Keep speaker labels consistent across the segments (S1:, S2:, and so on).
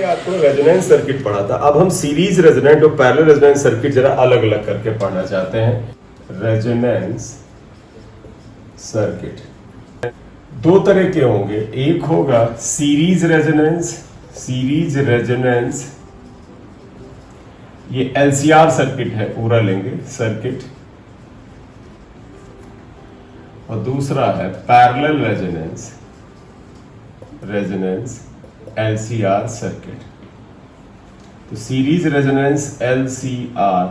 S1: आपको resonance circuit पढ़ा था, अब हम सीरीज रेजोनेंट और पैरेलल रेजोनेंस सर्किट जरा अलग अलग करके पढ़ना चाहते हैं। रेजोनेंस सर्किट दो तरह के होंगे, एक होगा सीरीज रेजोनेंस, ये एलसीआर सर्किट है, पूरा लेंगे सर्किट, और दूसरा है पैरेलल रेजोनेंस एलसीआर सर्किट। तो सीरीज रेजोनेंस एलसीआर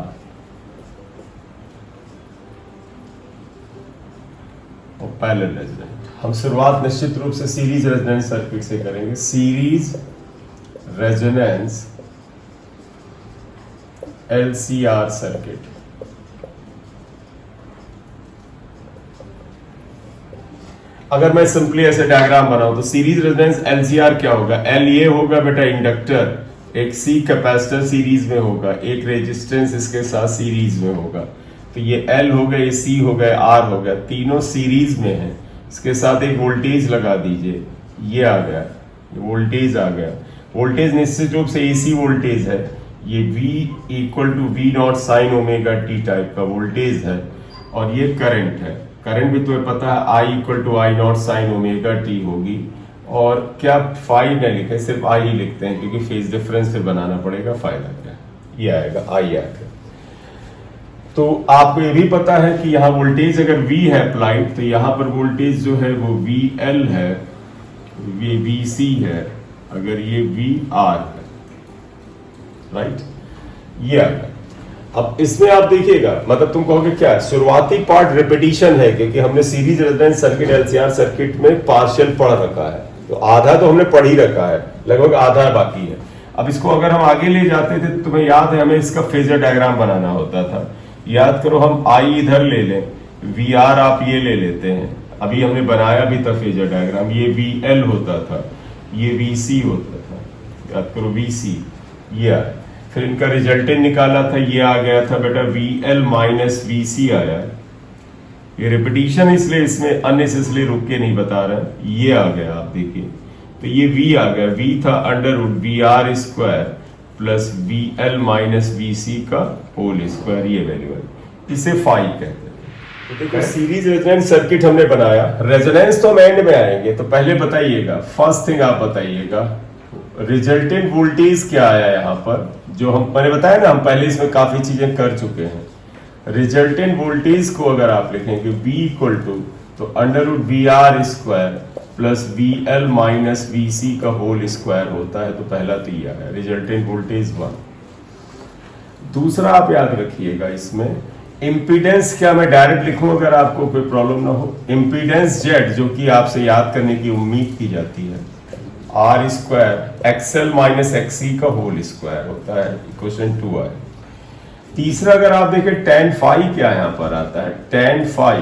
S1: और पैरेलल रेजोनेंस। हम शुरुआत निश्चित रूप से सीरीज रेजोनेंस सर्किट से करेंगे। Series resonance LCR circuit. अगर मैं सिंपली ऐसे डायग्राम बनाऊं तो सीरीज रेजोनेंस एलसीआर क्या होगा? एल ये होगा बेटा इंडक्टर, एक सी कैपेसिटर सीरीज में होगा, एक रेजिस्टेंस इसके साथ सीरीज में होगा। तो ये एल हो गया, ये सी हो गया, आर हो गया, तीनों सीरीज में है। इसके साथ एक वोल्टेज लगा दीजिए, ये आ गया, ये वोल्टेज आ गया। वोल्टेज निश्चित रूप से एसी वोल्टेज है, ये V equal to V not sine omega T type का वोल्टेज है, और ये करंट है। करंट भी तुम्हें पता है I equal to I not sine omega T होगी। और क्या फाई न लिखे, सिर्फ I ही लिखते हैं क्योंकि फेज डिफरेंस से बनाना पड़ेगा, फायदा क्या, ये आएगा I आएगा। तो आपको ये भी पता है कि यहाँ वोल्टेज अगर V है अप्लाइड, तो यहाँ पर वोल्टेज जो है वो VL है, ये VC है, अगर ये VR है, राइट, ये आएगा। अब इसमें आप देखिएगा, मतलब तुम कहोगे क्या शुरुआती पार्ट रिपीटिशन है, क्योंकि हमने series resonance circuit LCR circuit में पार्शियल पढ़ रखा है, तो आधा तो हमने पढ़ ही रखा है, लगभग आधा बाकी है। अब इसको अगर हम आगे ले जाते थे, तुम्हें याद है हमें इसका फेजर डायग्राम बनाना होता था। याद करो, हम आई इधर ले लें, वी आर आप ये ले लेते हैं, अभी हमने बनाया भी था फेजर डायग्राम, ये वी एल होता था, ये वी सी होता था, याद करो वी सी, ये आया। फिर इनका रिजल्टेंट निकाला था, ये आ गया था बेटा VL माइनस VC आया। ये रिपीटिशन इसलिए इसमें अननेसेसरी रुक के नहीं बता रहे, ये आ गया, आप देखिए। तो ये V आ गया, V था under root VR square plus VL minus VC का होल स्क्वायर, ये वैल्यू है, इसे फाई कहते हैं। तो देखो सीरीज रेजोनेंस सर्किट हमने बनाया, रेजोनेंस तो हम एंड में आएंगे, तो पहले बताइएगा, फर्स्ट थिंग आप बताइएगा रिजल्टेंट वोल्टेज क्या आया यहाँ पर, जो हम मैंने बताया ना, हम पहले इसमें काफी चीजें कर चुके हैं। रिजल्टेंट वोल्टेज को अगर आप लिखेंगे V इक्वल टू, तो under root VR square plus VL minus VC का होल स्क्वायर होता है। तो पहला तो ये आया रिजल्टेंट वोल्टेज 1। दूसरा आप याद रखिएगा, इसमें इम्पीडेंस क्या मैं डायरेक्ट लिखूं अगर आपको कोई प्रॉब्लम ना हो, इम्पीडेंस Z, जो कि आपसे याद करने की उम्मीद की जाती है, R square XL minus XC का होल स्क्वायर होता है, इक्वेशन 2 है। तीसरा अगर आप देखें tan फाई क्या यहां पर आता है, tan phi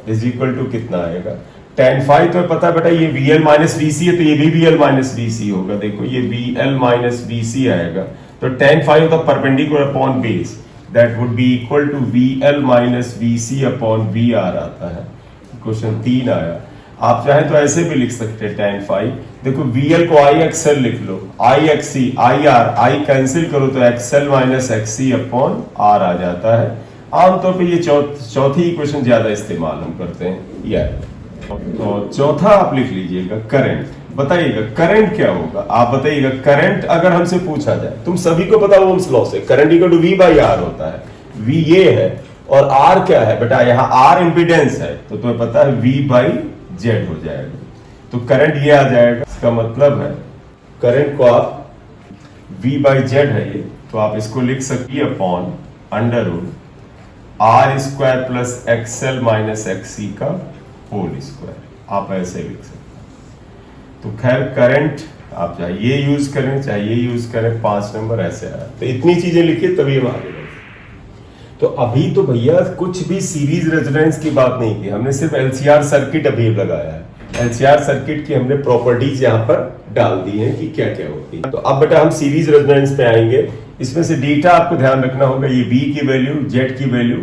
S1: is equal to कितना आएगा, tan फाई तो पता है बेटा ये VL माइनस VC है, तो ये भी VL माइनस VC होगा। देखो ये VL माइनस VC आएगा, तो tan फाई होता perpendicular upon base, that would be equal to VL minus VC upon VR आता है, इक्वेशन 3 आया। आप चाहें तो ऐसे भी लिख सकते हैं tan फाई, देखो VL को I XL लिख लो, I XC IR, I cancel करो तो XL minus XC upon R आ जाता है। आमतौर पे ये चौथी इक्वेशन ज्यादा इस्तेमाल हम करते हैं, यह। तो चौथा आप लिख लीजिएगा करंट। बताइएगा करंट क्या होगा, आप बताइएगा करंट अगर हमसे पूछा जाए, तुम सभी को पता ओम्स लॉ से current equal to V by R होता है। V ये है और R क्या है बेटा, यहाँ R इंपीडेंस है, तो तुम्हें पता है V बाई Z हो जाएगा, तो करंट ये आ जाएगा। इसका मतलब है करंट को आप V बाई Z है ये, तो आप इसको लिख सकती है upon under root R square plus XL minus XC का होल स्क्वायर, आप ऐसे लिख सकते हैं। तो खैर करंट आप चाहे ये यूज करें चाहे ये यूज करें, 5 नंबर ऐसे आया। तो इतनी चीजें लिखिए तभी हम आगे बढ़े। तो अभी तो भैया कुछ भी सीरीज रेजोनेंस की बात नहीं की, हमने सिर्फ एलसीआर सर्किट अभी लगाया है। एलसीआर सर्किट की हमने प्रॉपर्टीज यहाँ पर डाल दी है कि क्या क्या होती है। तो अब बेटा हम सीरीज रेजोनेंस पे आएंगे। इसमें से डेटा आपको ध्यान रखना होगा, ये V की वैल्यू, Z की वैल्यू,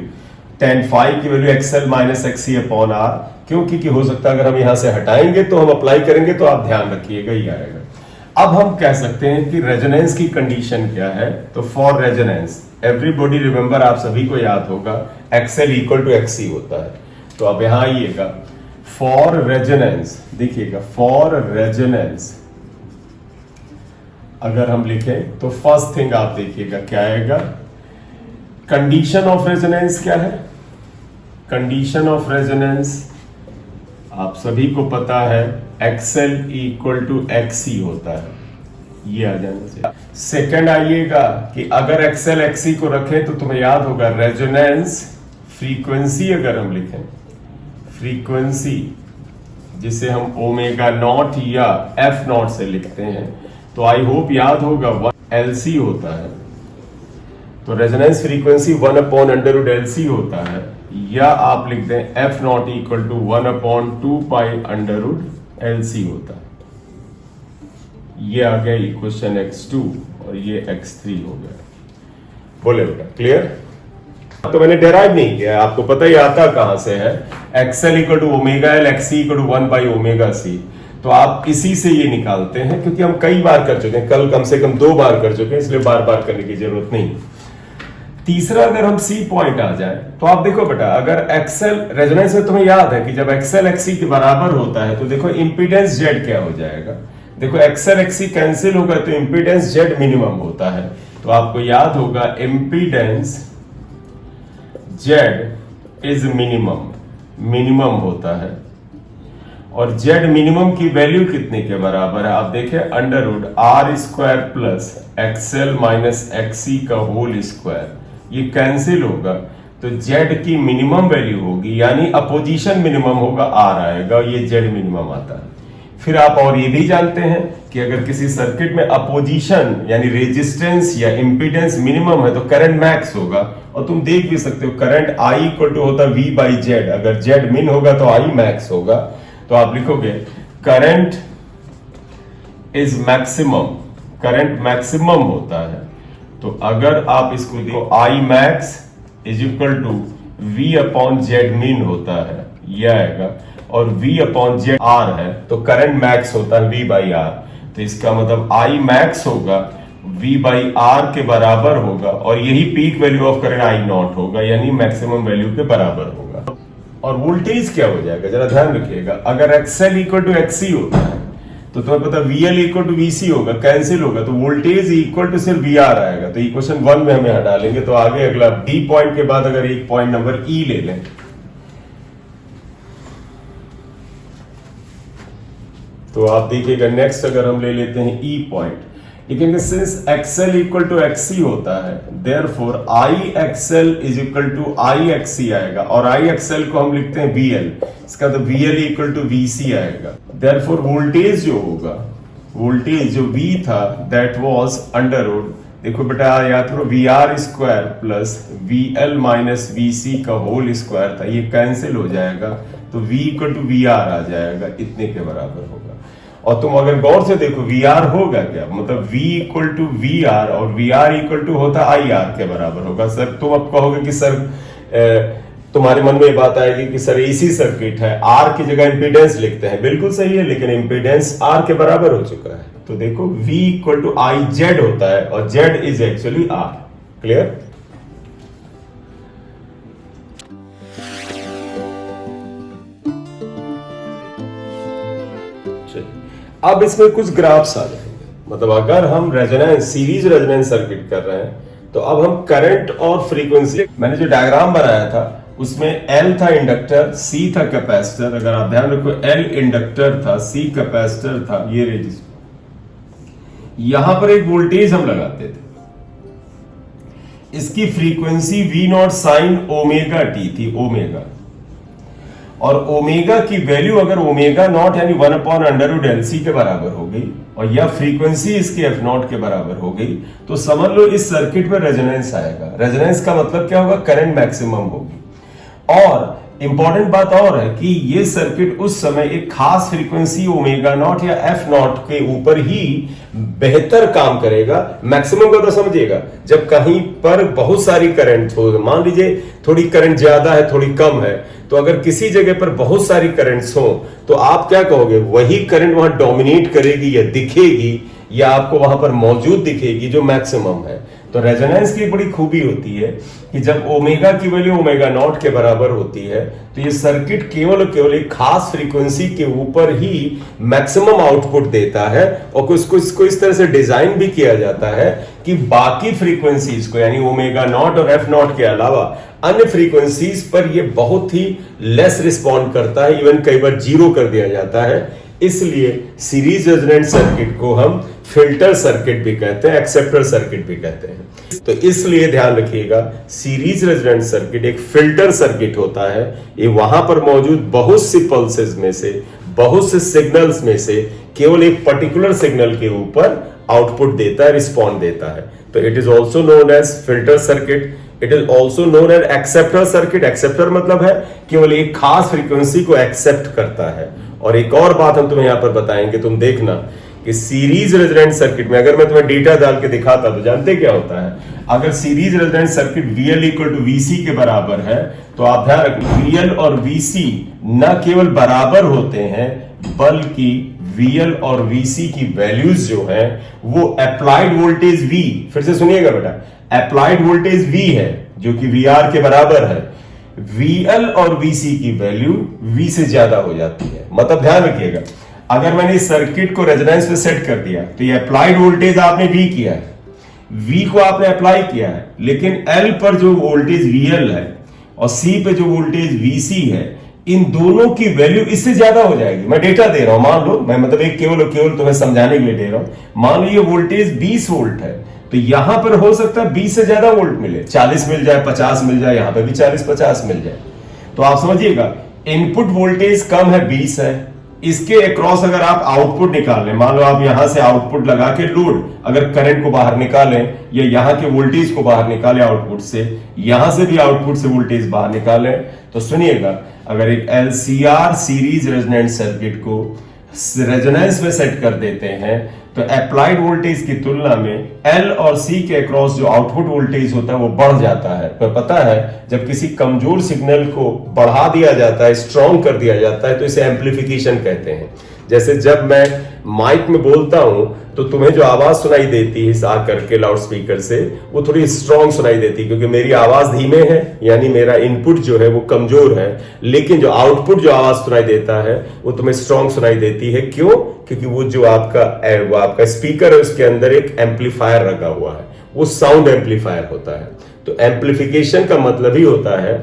S1: tan फाई की value XL minus XC upon R। क्योंकि हो सकता है अगर हम यहां से हटाएंगे तो हम अप्लाई करेंगे तो आप ध्यान रखिएगा ही आएगा। अब हम कह सकते हैं कि रेजोनेंस की कंडीशन क्या है। तो फॉर रेजोनेंस एवरीबॉडी रिमेंबर, आप सभी को याद होगा XL इक्वल टू XC होता है। तो आप यहां आइएगा, फॉर रेजोनेंस देखिएगा, फॉर रेजोनेंस अगर हम लिखें तो फर्स्ट थिंग आप देखिएगा क्या आएगा। कंडीशन ऑफ रेजोनेंस क्या है? कंडीशन ऑफ रेजोनेंस आप सभी को पता है XL इक्वल टू XC होता है, ये आ जाना चाहिए। सेकंड आइएगा कि अगर XL XC को रखें तो तुम्हें याद होगा रेजोनेंस फ्रीक्वेंसी, अगर हम लिखें फ्रीक्वेंसी जिसे हम ओमेगा नॉट या F नॉट से लिखते हैं, तो आई होप याद होगा 1 LC होता है। तो resonance frequency 1 upon under root LC होता है, या आप लिख दें F not equal to 1 upon 2 pi under root LC होता है। ये आ गया इक्वेशन X2 और ये X3 हो गया। बोले बेटा क्लियर? तो मैंने डेराइव नहीं किया, आपको पता ही आता कहां से है। XL equal to omega L, XC equal to 1 by omega C। तो आप इसी से ये निकालते हैं, क्योंकि हम कई बार कर चुके हैं, कल कम से कम 2 बार कर चुके हैं, इसलिए बार बार करने की जरूरत नहीं। तीसरा, अगर हम C पॉइंट आ जाए तो आप देखो बेटा, अगर XL रेजोनेंस में तुम्हें याद है कि जब XL XC के बराबर होता है तो देखो इंपीडेंस Z क्या हो जाएगा। देखो XL XC कैंसिल होगा तो इंपीडेंस Z मिनिमम होता है। तो आपको याद होगा इंपीडेंस Z इज मिनिमम होता है। और Z मिनिमम की वैल्यू कितने के बराबर है? आप देखें under root R square plus XL minus XC का होल स्क्वायर, ये कैंसिल होगा तो Z की मिनिमम वैल्यू होगी, यानी अपोजिशन मिनिमम होगा, R आएगा, ये Z मिनिमम आता है। फिर आप और ये भी जानते हैं कि अगर किसी सर्किट में अपोजिशन यानी रेजिस्टेंस या इंपीडेंस मिनिमम है तो करंट मैक्स होगा। और तुम देख भी सकते हो करंट I इक्वल टू होता है V बाई Z, अगर Z मिन होगा तो I मैक्स होगा। तो आप लिखोगे current is maximum, current maximum होता है। तो अगर आप इसको देखो I max is equal to V upon Z min होता है, यह आएगा, और V अपॉन Z R है तो करंट मैक्स होता है V बाई R। तो इसका मतलब I मैक्स होगा V बाई R के बराबर होगा, और यही peak value of current I not होगा, यानी मैक्सिमम वैल्यू के बराबर होगा। और वोल्टेज क्या हो जाएगा जरा ध्यान रखिएगा, अगर XL इक्वल टू XC होता है तो तुम्हें पता VL इक्वल टू VC होगा, कैंसिल होगा, तो वोल्टेज इक्वल टू सिर्फ VR आएगा। तो इक्वेशन 1 में हमें हटा लेंगे। तो आगे अगला D पॉइंट के बाद अगर एक पॉइंट नंबर E ले लें, तो आप देखिएगा नेक्स्ट अगर हम ले लेते हैं E पॉइंट, लिखेंगे since XL equal to XC होता है therefore IXL is equal to IXC आएगा, और IXL को हम लिखते हैं VL, इसका तो VL इक्वल टू VC आएगा। देयरफॉर वोल्टेज जो होगा, वोल्टेज जो V था दैट वाज अंडर रूट, देखो बेटा याद करो VR square plus VL minus VC का होल स्क्वायर था, ये कैंसिल हो जाएगा तो V इक्वल टू VR आ जाएगा, इतने के बराबर होगा। और तुम अगर गौर से देखो VR होगा क्या, मतलब V इक्वल टू VR और VR इक्वल टू होता IR के बराबर होगा। सर तुम अब कहोगे कि सर तुम्हारे मन में ये बात आएगी कि सर AC सर्किट है, R की जगह इंपीडेंस लिखते हैं, बिल्कुल सही है, लेकिन इंपीडेंस R के बराबर हो चुका है। तो देखो V इक्वल टू IZ होता है और Z is actually R। Clear? अब इसमें कुछ ग्राफ्स आ जाएंगे, मतलब अगर हम रेजोनेंस सीरीज रेजोनेंस सर्किट कर रहे हैं तो अब हम करंट और फ्रीक्वेंसी, मैंने जो डायग्राम बनाया था उसमें L था इंडक्टर, C था कैपेसिटर, अगर आप ध्यान रखो L इंडक्टर था, C कैपेसिटर था, ये रेजिस्टर। यहां पर एक वोल्टेज हम लगाते थे, इसकी frequency V not sine omega T थी, ओमेगा, और ओमेगा की वैल्यू अगर ओमेगा नॉट यानी 1 अपॉन अंडर रूट LC के बराबर हो गई और या फ्रीक्वेंसी इसकी F नॉट के बराबर हो गई, तो समझ लो इस सर्किट में रेजोनेंस आएगा। रेजोनेंस का मतलब क्या होगा, करंट मैक्सिमम होगी। और इंपॉर्टेंट बात और है कि ये सर्किट उस समय एक खास फ्रीक्वेंसी ओमेगा नॉट या एफ नॉट के ऊपर ही बेहतर काम करेगा। मैक्सिमम का तो समझिएगा, जब कहीं पर बहुत सारी करंट हो, मान लीजिए थोड़ी करंट ज्यादा है थोड़ी कम है, तो अगर किसी जगह पर बहुत सारी करंट्स हो तो आप क्या कहोगे, वही करंट वहां डोमिनेट करेगी या दिखेगी या आपको वहां पर मौजूद दिखेगी जो मैक्सिमम है। तो रेजोनेंस की एक बड़ी खूबी होती है कि जब ओमेगा की वैल्यू ओमेगा नॉट के बराबर होती है तो ये सर्किट केवल और केवल एक खास फ्रीक्वेंसी के ऊपर ही मैक्सिमम आउटपुट देता है, और इसको इस तरह से डिजाइन भी किया जाता है कि बाकी फ्रीक्वेंसीज को, यानी ओमेगा नॉट और एफ नॉट के अलावा अन्य फ्रीक्वेंसीज पर ये बहुत ही लेस रिस्पॉन्ड करता है, इवन कई बार जीरो कर दिया जाता है। इसलिए सीरीज रेजोनेंट सर्किट को हम फिल्टर सर्किट भी कहते हैं, एक्सेप्टर सर्किट भी कहते हैं। तो इसलिए ध्यान रखिएगा, सीरीज रेजोनेंट सर्किट एक फिल्टर सर्किट होता है। ये वहां पर मौजूद बहुत सी पल्सेस में से, बहुत से सिग्नल्स में से केवल एक पर्टिकुलर सिग्नल के ऊपर आउटपुट देता है, रिस्पॉन्ड देता है। तो it is also known as filter circuit. It is also known as acceptor circuit. Acceptor मतलब है केवल एक खास फ्रीक्वेंसी को एक्सेप्ट करता है। और एक और बात हम तुम्हें यहां पर बताएंगे, तुम देखना कि सीरीज रेजोनेंट सर्किट में अगर मैं तुम्हें डेटा डाल के दिखाता तो जानते क्या होता है। अगर series resonant circuit VL equal to VC के बराबर है तो आप ध्यान रखना VL और VC न केवल बराबर होते हैं बल्कि VL और VC की वैल्यूज जो है वो अप्लाइड वोल्टेज V, फिर से सुनिएगा बेटा, अप्लाइड वोल्टेज V है जो कि VR के बराबर है। VL और VC की वैल्यू V से ज्यादा हो जाती है। मतलब ध्यान रखिएगा, अगर मैंने इस सर्किट को रेजोनेंस पे सेट कर दिया तो ये अप्लाइड वोल्टेज आपने V किया है, V को आपने अप्लाई किया है, लेकिन L पर जो वोल्टेज VL है और C पे जो वोल्टेज VC है, इन दोनों की वैल्यू इससे ज्यादा हो जाएगी। मैं डेटा दे रहा हूं, मान लो, मैं मतलब एक केवल और केवल तुम्हें समझाने के लिए दे रहा हूं। मान लो ये वोल्टेज 20 वोल्ट है तो यहां पर हो सकता है 20 से ज्यादा वोल्ट मिले, 40 मिल जाए, 50 मिल जाए, यहां पर भी 40-50 मिल जाए। तो आप समझिएगा इनपुट वोल्टेज कम है, 20 है, इसके अक्रॉस अगर आप आउटपुट निकाल लें, मान लो आप यहां से आउटपुट लगा के लोड अगर करंट को बाहर निकालें या यहां के वोल्टेज को बाहर निकालें आउटपुट से, यहां से भी आउटपुट से वोल्टेज बाहर निकालें, तो सुनिएगा अगर एक LCR सीरीज रेजोनेंट सर्किट को रेजोनेंस में सेट कर देते हैं तो अप्लाइड वोल्टेज की तुलना में L और C के अक्रॉस जो आउटपुट वोल्टेज होता है वो बढ़ जाता है। तो पता है जब किसी कमजोर सिग्नल को बढ़ा दिया जाता है, स्ट्रॉन्ग कर दिया जाता है, तो इसे एम्पलीफिकेशन कहते हैं। जैसे जब मैं माइक में बोलता हूं तो तुम्हें जो आवाज सुनाई देती है आ करके लाउड स्पीकर से, वो थोड़ी स्ट्रॉन्ग सुनाई देती है क्योंकि मेरी आवाज धीमे है, यानी मेरा इनपुट जो है वो कमजोर है, लेकिन जो आउटपुट जो आवाज सुनाई देता है वो तुम्हें स्ट्रॉन्ग सुनाई देती है। क्यों? क्योंकि वो जो आपका स्पीकर है उसके अंदर एक एम्पलीफायर रखा हुआ है, वो साउंड एम्पलीफायर होता है। तो एम्पलीफिकेशन का मतलब ही होता है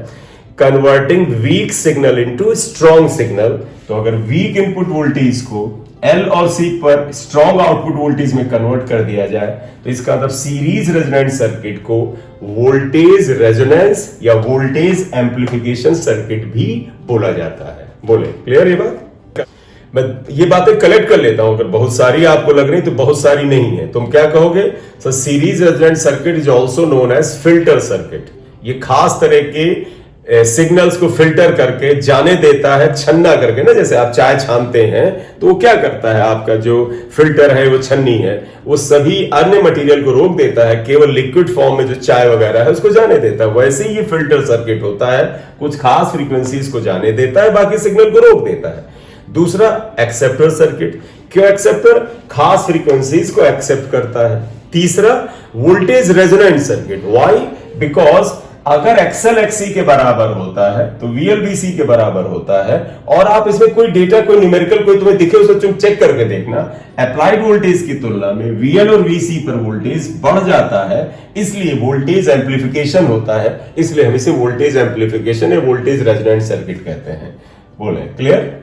S1: converting weak signal into strong signal. तो अगर वीक इनपुट वोल्टेज को L और C पर स्ट्रॉन्ग आउटपुट वोल्टेज में कन्वर्ट कर दिया जाए तो इसका मतलब सीरीज रेजोनेंट सर्किट को वोल्टेज रेजोनेंस या वोल्टेज एम्पलीफिकेशन सर्किट भी बोला जाता है। बोले क्लियर ये बात? मैं ये बातें कलेक्ट कर लेता हूं, अगर बहुत सारी आपको लग रही तो बहुत सारी नहीं है। तुम क्या कहोगे? Sir series resonant circuit is also known as filter circuit. ये खास तरह के सिग्नल्स को फिल्टर करके जाने देता है, छन्ना करके ना, जैसे आप चाय छानते हैं तो वो क्या करता है, आपका जो फिल्टर है वो छन्नी है, वो सभी अन्य मटेरियल को रोक देता है, केवल लिक्विड फॉर्म में जो चाय वगैरह है उसको जाने देता है। वैसे ही ये फिल्टर सर्किट होता है, कुछ खास फ्रीक्वेंसीज को जाने देता है, बाकी सिग्नल को रोक देता है। दूसरा एक्सेप्टर सर्किट। क्यों एक्सेप्टर? खास फ्रीक्वेंसीज को एक्सेप्ट करता है। तीसरा voltage resonant circuit. Why? Because अगर XL XC के बराबर होता है तो VL VC के बराबर होता है, और आप इसमें कोई डेटा, कोई न्यूमेरिकल कोई तुम्हें दिखे उसे तुम चेक करके देखना, अप्लाइड वोल्टेज की तुलना में VL और VC पर वोल्टेज बढ़ जाता है, इसलिए वोल्टेज एम्पलीफिकेशन होता है। इसलिए हम इसे वोल्टेज एम्पलीफिकेशन या वोल्टेज रेजोनेंट सर्किट कहते हैं। बोले क्लियर?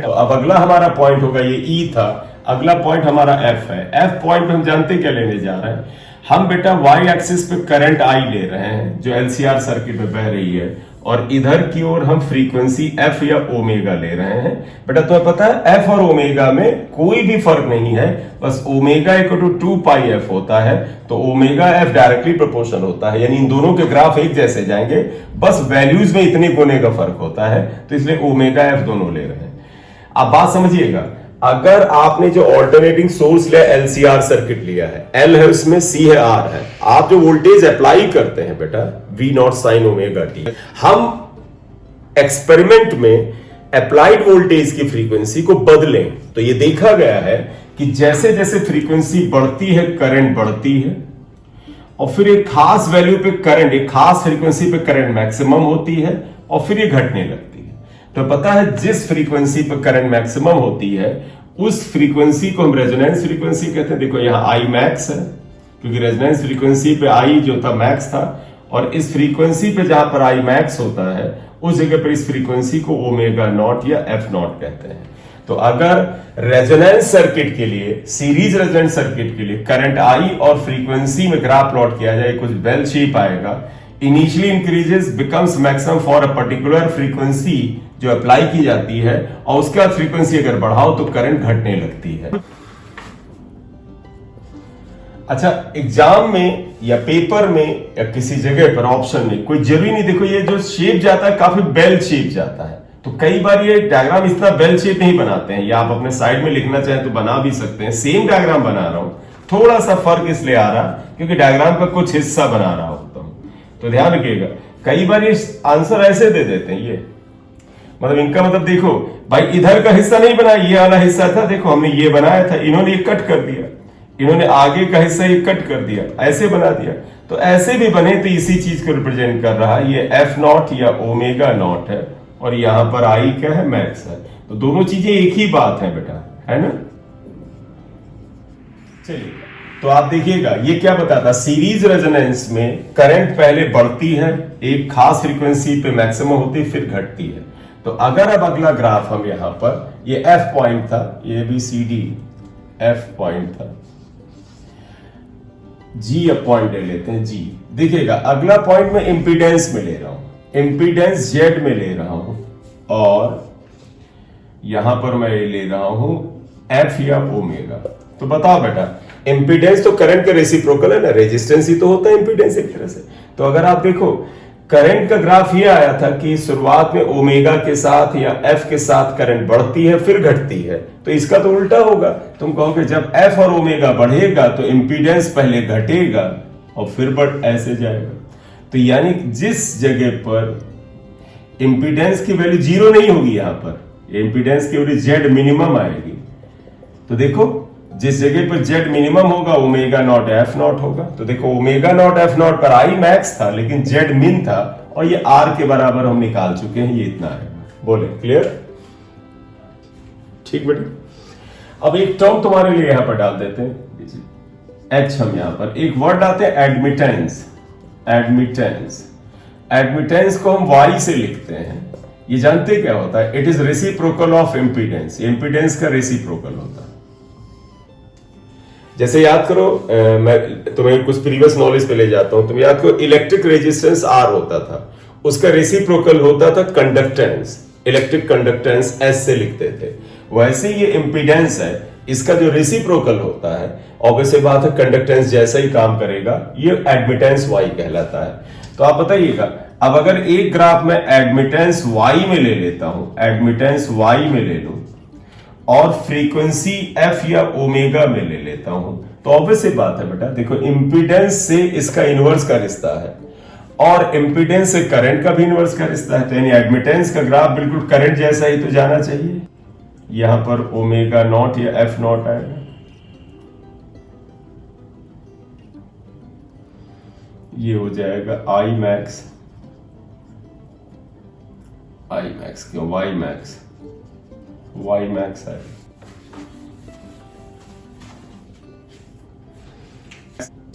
S1: अब अगला हमारा पॉइंट होगा, ये E था, अगला पॉइंट हमारा F है। F पॉइंट में हम जानते क्या लेने जा रहे हैं हम बेटा, Y एक्सिस पे करंट I ले रहे हैं जो LCR सर्किट में बह रही है, और इधर की ओर हम फ्रीक्वेंसी एफ या ओमेगा ले रहे हैं। बेटा तुम्हें पता है एफ और ओमेगा में कोई भी फर्क नहीं है, बस omega equal to 2 pi F होता है, तो ओमेगा एफ डायरेक्टली प्रोपोर्शनल होता है, यानी इन दोनों के ग्राफ एक जैसे जाएंगे, बस वैल्यूज में इतने गुने का फर्क होता है, तो इसलिए ओमेगा एफ दोनों ले रहे हैं। अब बात समझिएगा, अगर आपने जो ऑल्टरनेटिंग सोर्स लिया एलसीआर सर्किट लिया है, एल है उसमें, सी है, आर है, आप जो वोल्टेज अप्लाई करते हैं बेटा V not sine omega T, हम एक्सपेरिमेंट में अप्लाइड वोल्टेज की फ्रीक्वेंसी को बदलें तो ये देखा गया है कि जैसे जैसे फ्रीक्वेंसी बढ़ती है करंट बढ़ती है, और फिर एक खास वैल्यू पे करंट, एक खास फ्रीक्वेंसी पे करंट मैक्सिमम होती है और फिर ये घटने लगती है। तो पता है जिस फ्रीक्वेंसी पे करंट मैक्सिमम होती है उस फ्रीक्वेंसी को हम रेजोनेंस फ्रीक्वेंसी कहते हैं। देखो यहां आई मैक्स है, क्योंकि रेजोनेंस फ्रीक्वेंसी पे आई जो था मैक्स था, और इस फ्रीक्वेंसी पे जहां पर आई मैक्स होता है उस जगह पर इस फ्रीक्वेंसी को ओमेगा नॉट या एफ नॉट कहते हैं। तो अगर रेजोनेंस सर्किट के लिए, सीरीज रेजोनेंस सर्किट के लिए करंट आई और फ्रीक्वेंसी में ग्राफ प्लॉट किया जाए, कुछ बेल शेप आएगा, initially increases becomes maximum for a particular frequency जो अप्लाई की जाती है, और उसके बाद फ्रीक्वेंसी अगर बढ़ाओ तो करंट घटने लगती है। अच्छा, एग्जाम में या पेपर में या किसी जगह पर ऑप्शन में कोई जरूरी नहीं, देखो ये जो शेप जाता है काफी बेल शेप जाता है, तो कई बार ये डायग्राम इतना बेल शेप नहीं बनाते हैं, या आप अपने साइड में लिखना चाहें तो बना भी सकते हैं। सेम डायग्राम बना रहा हूं, थोड़ा सा फर्क इसलिए आ रहा क्योंकि डायग्राम का कुछ हिस्सा बना रहा होता हूं, तो ध्यान रखिएगा। कई बार ये आंसर ऐसे दे देते हैं, ये मतलब इनका मतलब देखो भाई इधर का हिस्सा नहीं बना, ये वाला हिस्सा था, देखो हमने ये बनाया था, इन्होंने ये कट कर दिया, इन्होंने आगे का हिस्सा ये कट कर दिया, ऐसे बना दिया। तो ऐसे भी बने तो इसी चीज को रिप्रेजेंट कर रहा है, ये एफ नॉट या ओमेगा नॉट है, और यहां पर आई क्या है, मैक्स है। तो दोनों चीजें एक ही बात है बेटा, है ना। चलिए तो आप देखिएगा ये क्या बताता, सीरीज रेजोनेंस में करंट पहले बढ़ती है, एक खास फ्रीक्वेंसी पे मैक्सिमम होती है, फिर घटती है। तो अगर अब अगला ग्राफ हम यहां पर, ये एफ पॉइंट था, ये भी सी डी एफ पॉइंट था, जी अब पॉइंट ले लेते हैं, जी देखिएगा अगला पॉइंट में इंपीडेंस में ले रहा हूं, इंपीडेंस जेड में ले रहा हूं, और यहां पर मैं ले रहा हूं एफ या ओमेगा। तो बताओ बेटा, इंपीडेंस तो करंट का रेसिप्रोकल है ना, रेजिस्टेंस ही तो होता है इंपीडेंस एक तरह से। तो अगर आप देखो करंट का ग्राफ ये आया था कि शुरुआत में ओमेगा के साथ या एफ के साथ करंट बढ़ती है फिर घटती है, तो इसका तो उल्टा होगा। तुम कहोगे जब एफ और ओमेगा बढ़ेगा तो इंपीडेंस पहले घटेगा और फिर बढ़ ऐसे जाएगा। तो यानी जिस जगह पर इंपीडेंस की वैल्यू जीरो नहीं होगी, यहां पर इंपीडेंस की वैल्यू जेड मिनिमम आएगी। तो देखो जिस जगह पर जेड मिनिमम होगा ओमेगा नॉट एफ नॉट होगा। तो देखो ओमेगा नॉट एफ नॉट पर आई मैक्स था लेकिन जेड मिन था, और ये आर के बराबर हम निकाल चुके हैं, ये इतना है। बोले क्लियर, ठीक बेटा। अब एक टर्म तुम्हारे लिए यहां पर डाल देते हैं, एच हम यहां पर एक वर्ड डालते हैं एडमिटेंस। एडमिटेंस, एडमिटेंस को हम वाई से लिखते हैं। ये जानते क्या होता है, it is reciprocal of impedance, impedance का रेसिप्रोकल होता है। जैसे याद करो, मैं तुम्हें कुछ प्रीवियस नॉलेज पे ले जाता हूं, तुम याद करो इलेक्ट्रिक रेजिस्टेंस आर होता था, उसका रेसिप्रोकल होता था कंडक्टेंस, इलेक्ट्रिक कंडक्टेंस एस से लिखते थे। वैसे ये इंपीडेंस है, इसका जो रेसिप्रोकल होता है, ऑब्वियस बात है कंडक्टेंस जैसा ही काम करेगा, ये एडमिटेंस वाई कहलाता है। तो आप बताइएगा, अब अगर एक ग्राफ में एडमिटेंस वाई में ले लेता हूं, एडमिटेंस वाई में ले लूं और फ्रीक्वेंसी एफ या ओमेगा में ले लेता हूं, तो ऑब्वियस बात है बेटा, देखो इंपीडेंस से इसका इनवर्स का रिश्ता है और इंपीडेंस से करंट का भी इनवर्स का रिश्ता है। तो यानी एडमिटेंस का ग्राफ बिल्कुल करंट जैसा ही तो जाना चाहिए। यहां पर ओमेगा नॉट या एफ नॉट आएगा, ये हो जाएगा आई मैक्स, आई मैक्स क्यों, वाई मैक्स, वाई मैक्स है।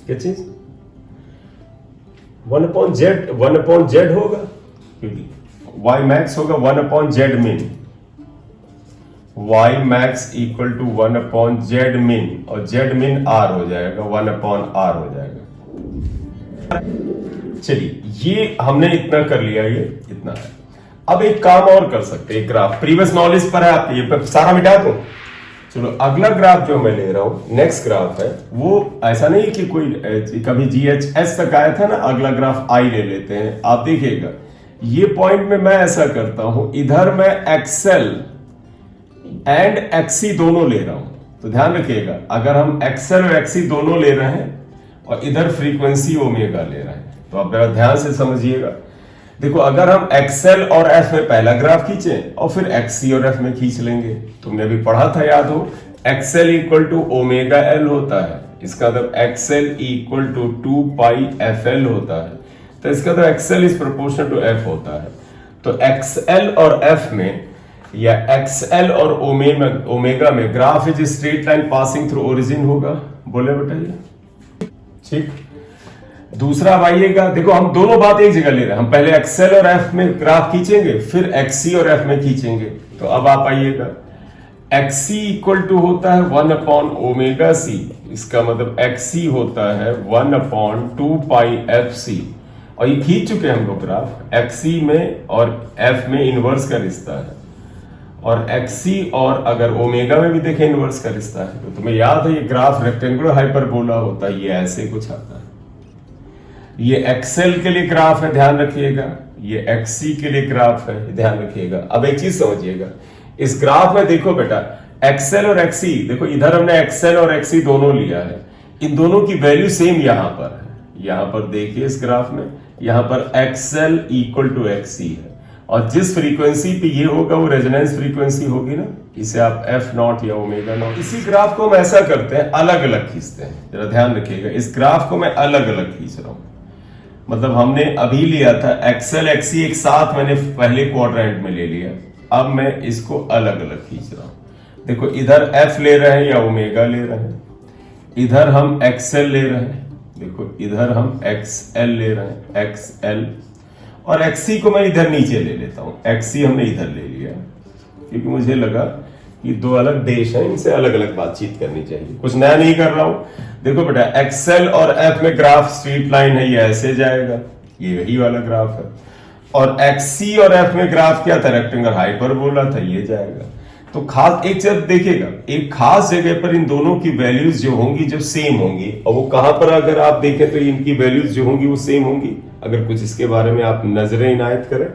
S1: क्या चीज 1/z होगा, क्योंकि वाई मैक्स होगा 1/z min, Y max equal to 1/z min, और z min r हो जाएगा, 1/r हो जाएगा। चलिए ये हमने इतना कर लिया, ये इतना है। अब एक काम और कर सकते हैं, एक ग्राफ प्रीवियस नॉलेज पर है, आप ये सारा मिटा दो। चलो अगला ग्राफ जो मैं ले रहा हूं, नेक्स्ट ग्राफ है, वो ऐसा नहीं कि कोई कभी GHS तक आया था ना, अगला ग्राफ आई ले लेते हैं। आप देखिएगा ये पॉइंट में मैं ऐसा करता हूं, इधर मैं एक्सेल एंड एक्सी दोनों ले रहा हूं। तो ध्यान रखिएगा, अगर हम एक्सेल और एक्सी दोनों ले रहे हैं और इधर फ्रीक्वेंसी ओमेगा ले रहे हैं, तो आप जरा ध्यान से समझिएगा। देखो अगर हम एक्सेल और एफ में पहला ग्राफ खींचे और फिर एक्सी और एफ में खींच लेंगे, तुमने अभी पढ़ा था याद हो, XL equal to omega L होता है, इसका मतलब XL equal to 2 pi F L होता है। तो इसका तो XL is proportional to F होता है। तो एक्सएल और एफ में या एक्सएल और ओमेगा में graph is straight line passing through origin होगा। बोले बताइए, ठीक। दूसरा अब आइएगा, देखो हम दोनों बात एक जगह ले रहे हैं, हम पहले एक्सएल और एफ में ग्राफ खींचेंगे, फिर एक्सी और एफ में खींचेंगे। तो अब आप आइएगा, एक्सी इक्वल टू होता है 1 अपॉन ओमेगा सी, इसका मतलब एक्सी होता है 1 अपॉन 2 पाई एफ सी। और ये खींच चुके हैं हम लोग ग्राफ, एक्सी में और एफ में इनवर्स का रिश्ता है, और एक्सी और अगर ओमेगा में भी देखें इनवर्स का रिश्ता है। तो तुम्हें याद है ये ग्राफ रेक्टेंगुलर हाइपरबोला होता है, ये ऐसे कुछ आता है। ये एक्सेल के लिए ग्राफ है, ध्यान रखिएगा, ये एक्सी के लिए ग्राफ है, ध्यान रखिएगा। अब एक चीज समझिएगा, इस ग्राफ में देखो बेटा, एक्सेल और एक्सी, देखो इधर हमने एक्सेल और एक्सी दोनों लिया है, इन दोनों की वैल्यू सेम यहां पर है। यहां पर देखिए इस ग्राफ में, यहां पर एक्सेल इक्वल टू एक्सी है, और जिस फ्रीक्वेंसी पे ये होगा वो रेजोनेंस फ्रीक्वेंसी होगी ना, इसे आप एफ नॉट या ओमेगा नॉट। इसी ग्राफ को हम ऐसा करते हैं, अलग अलग खींचते हैं, जरा ध्यान रखिएगा। इस ग्राफ को मैं अलग अलग खींच रहा हूं, मतलब हमने अभी लिया था एक्सेल एक्सी एक साथ, मैंने पहले क्वाड्रेंट में ले लिया, अब मैं इसको अलग अलग खींच रहा हूं। देखो इधर एफ ले रहे हैं या ओमेगा ले रहे हैं, इधर हम एक्सेल ले रहे हैं, देखो इधर हम एक्सएल ले रहे हैं, एक्सएल, और एक्सी को मैं इधर नीचे ले लेता हूं, एक्सी हमने इधर ले लिया, क्योंकि मुझे लगा कि दो अलग देश हैं, इनसे अलग अलग बातचीत करनी चाहिए, कुछ नया नहीं कर रहा हूं। देखो बेटा एक्सेल और एफ में ग्राफ स्ट्रेट लाइन है, ये ऐसे जाएगा, ये वही वाला ग्राफ है, और एक्सी और एफ में ग्राफ क्या था, रेक्टेंगल हाइपरबोला था, ये जाएगा। तो खास एक चीज देखिएगा, एक खास जगह पर इन दोनों की वैल्यूज जो होंगी जो सेम होंगी, और वो कहां पर अगर आप देखें तो इनकी वैल्यूज जो होंगी वो सेम होंगी। अगर कुछ इसके बारे में आप नजरें इनायत करें,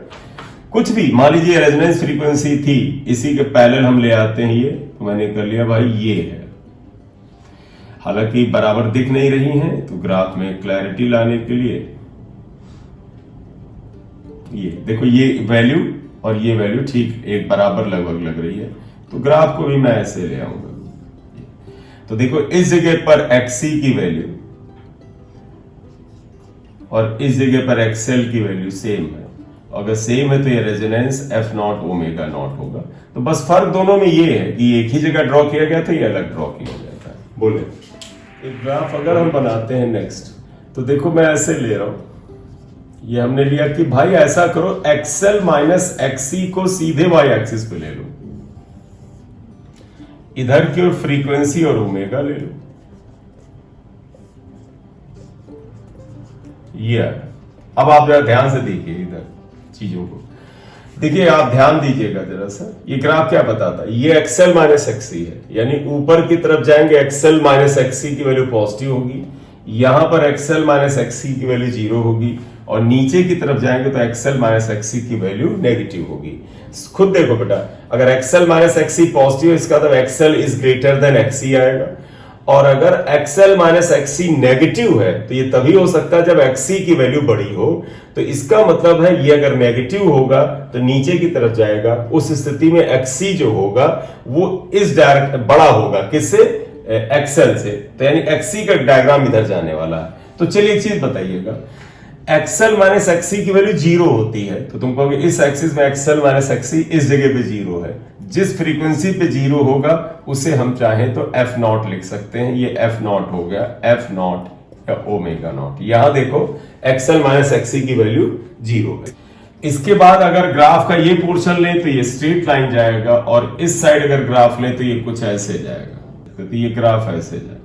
S1: कुछ भी मान लीजिए रेजोनेंस फ्रीक्वेंसी थी, इसी के पैरेलल हम ले आते हैं ये, तो मैंने कर लिया भाई ये है, हालांकि बराबर दिख नहीं रही हैं, तो ग्राफ में क्लैरिटी लाने के लिए ये देखो, ये वैल्यू और ये वैल्यू ठीक एक बराबर लगभग लग रही है, तो ग्राफ को भी मैं ऐसे ले आऊंगा। तो देखो इस जगह पर एक्सी की वैल्यू और इस जगह पर एक्सेल की वैल्यू सेम है, अगर सेम है तो ये resonance F not omega naught होगा। तो बस फर्क दोनों में ये है कि एक ही जगह ड्रॉ किया गया था, ये अलग ड्रॉ किया जाता है। बोले एक ग्राफ अगर हम बनाते हैं नेक्स्ट, तो देखो मैं ऐसे ले रहा हूं, ये हमने लिया कि भाई ऐसा करो, एक्सेल माइनस एक्सी को सीधे वाई एक्सिस पे ले लो, इधर की ओर फ्रीक्वेंसी और ओमेगा ले लो, ये अब आप जरा ध्यान से देखिए इधर चीजों को, देखिए आप ध्यान दीजिएगा जरा सा, ये ग्राफ क्या बताता है, ये एक्सेल माइनस एक्सी है, यानी ऊपर की तरफ जाएंगे एक्सेल माइनस एक्सी की वैल्यू पॉजिटिव होगी, यहां पर एक्सेल माइनस एक्सी की वैल्यू 0 होगी, और नीचे की तरफ जाएंगे तो एक्सेल माइनस एक्सी की वैल्यू नेगेटिव होगी। खुद देखो बेटा, अगर एक्सेल माइनस एक्सी पॉजिटिव है, इसका मतलब XL is greater than XC आएगा, और अगर एक्सेल माइनस एक्सी नेगेटिव है तो ये तभी हो सकता है जब एक्सी की वैल्यू बड़ी हो। तो इसका मतलब है ये अगर नेगेटिव होगा तो नीचे की तरफ जाएगा, उस स्थिति में एक्सी जो होगा वो इस डायरेक्ट बड़ा होगा, किससे, एक्सेल से, तो यानी एक्सी का डायग्राम इधर जाने वाला है। तो चलिए एक चीज बताइएगा, एक्सेल माइनस एक्सी की वैल्यू 0 होती है, तो तुम कहोगे इस एक्सिस में एक्सेल माइनस एक्सी इस जगह पे 0 है, जिस फ्रीक्वेंसी पे 0 होगा उसे हम चाहें तो एफ नॉट लिख सकते हैं, ये एफ नॉट हो गया, एफ नॉट या ओमेगा नॉट। यहां देखो एक्सेल माइनस एक्सी की वैल्यू 0 है। इसके बाद अगर ग्राफ का ये पोर्शन लें तो ये स्ट्रेट लाइन जाएगा, और इस साइड अगर ग्राफ लें तो ये कुछ ऐसे जाएगा, तो ये ग्राफ ऐसे जाएगा।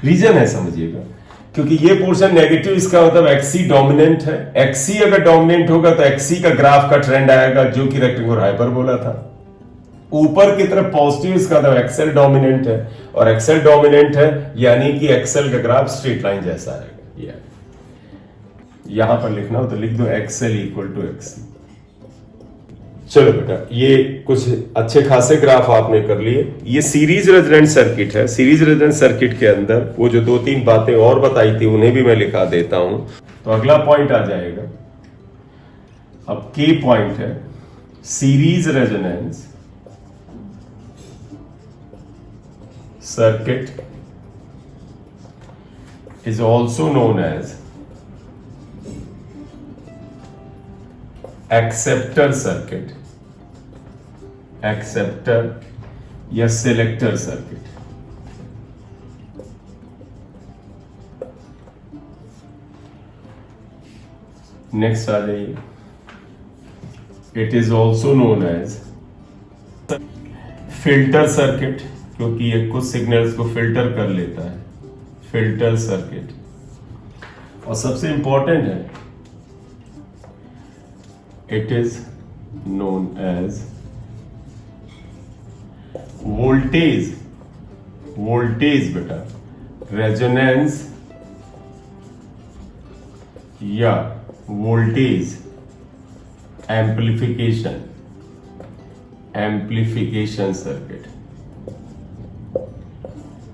S1: रीजन है समझिएगा, क्योंकि ये पोर्शन नेगेटिव, इसका मतलब एक्सी डोमिनेंट है। एक्सी अगर डोमिनेंट होगा तो एक्सी का ग्राफ का ट्रेंड आएगा जो कि रेक्टेंगुलर हाइपरबोला था। ऊपर की तरफ पॉजिटिव, इसका मतलब एक्सेल डोमिनेंट है, और एक्सेल डोमिनेंट है यानी कि एक्सेल का ग्राफ स्ट्रेट लाइन जैसा आएगा। यहां पर लिखना हो तो लिख दो एक्सेल इक्वल टू एक्सी। चलो बेटा, ये कुछ अच्छे खासे ग्राफ आपने कर लिए। ये सीरीज रेजोनेंस सर्किट है। सीरीज रेजोनेंस सर्किट के अंदर वो जो 2-3 बातें और बताई थी उन्हें भी मैं लिखा देता हूं। तो अगला पॉइंट आ जाएगा, अब के पॉइंट है series resonance circuit is also known as acceptor circuit, acceptor या selector circuit। नेक्स्ट आ जाइए, it is also known as filter circuit, क्योंकि ये कुछ सिग्नल्स को फिल्टर कर लेता है, फिल्टर सर्किट। और सबसे इंपॉर्टेंट है, it is known as voltage, voltage बेटा रेजोनेंस या वोल्टेज एम्प्लीफिकेशन, एम्प्लीफिकेशन सर्किट।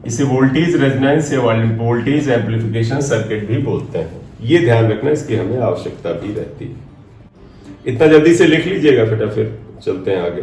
S1: इसे वोल्टेज रेजोनेंस या वोल्टेज एम्प्लीफिकेशन सर्किट भी बोलते हैं। ये ध्यान रखना, इसकी हमें आवश्यकता भी रहती है। इतना जल्दी से लिख लीजिएगा बेटा, फिर चलते हैं आगे।